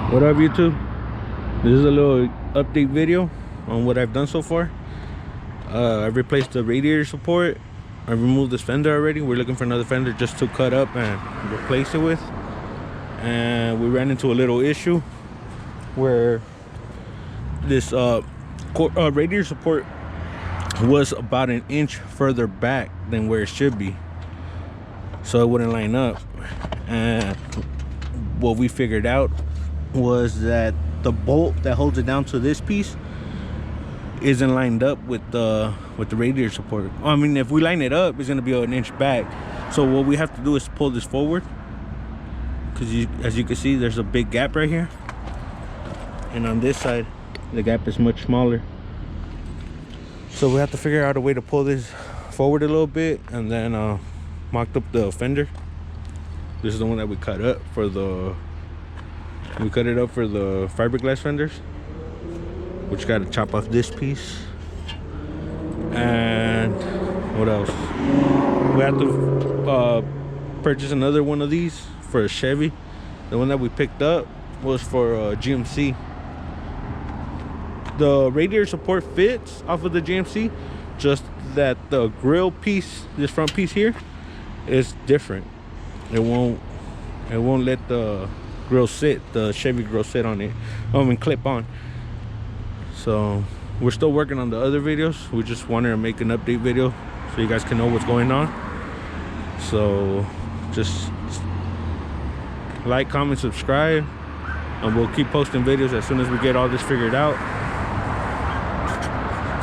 What up, YouTube? This is a little update video on what I've done so far. I've replaced the radiator support. I removed this fender already. We're looking for another fender just to cut up and replace it with. And we ran into a little issue where this radiator support was about an inch further back than where it should be, so it wouldn't line up. And what we figured out was that the bolt that holds it down to this piece isn't lined up with the radiator support. I mean, if we line it up, it's gonna be an inch back. So what we have to do is pull this forward, because as you can see, there's a big gap right here, and on this side the gap is much smaller. So we have to figure out a way to pull this forward a little bit, and then mocked up the fender. This is the one that we cut up for the fiberglass fenders, which got to chop off this piece. And what else? We have to purchase another one of these for a Chevy. The one that we picked up was for GMC. The radiator support fits off of the GMC, just that the grill piece, this front piece here, is different. It won't let the grill sit, the Chevy grill sit on it, and clip on. So we're still working on the other videos. We just wanted to make an update video so you guys can know what's going on. So just like, comment, subscribe, and we'll keep posting videos as soon as we get all this figured out.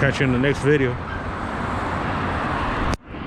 Catch you in the next video.